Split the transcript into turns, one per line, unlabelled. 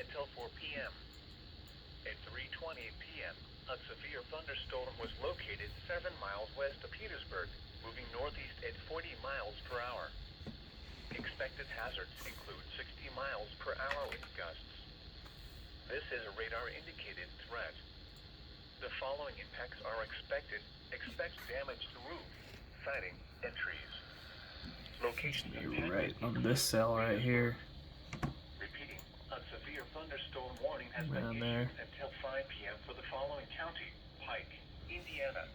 until 4 p.m. At 3:20 p.m., a severe thunderstorm was located 7 miles west of Petersburg, moving northeast at 40 miles per hour. Expected hazards include 60 miles per hour wind gusts. This is a radar-indicated threat. The following impacts are expected. Expect damage to roof, siding, and trees. Locations
You're right on this cell right here.
Repeating, a severe thunderstorm warning has been
Down
issued
there.
until 5 p.m. for the following counties: Pike, Indiana,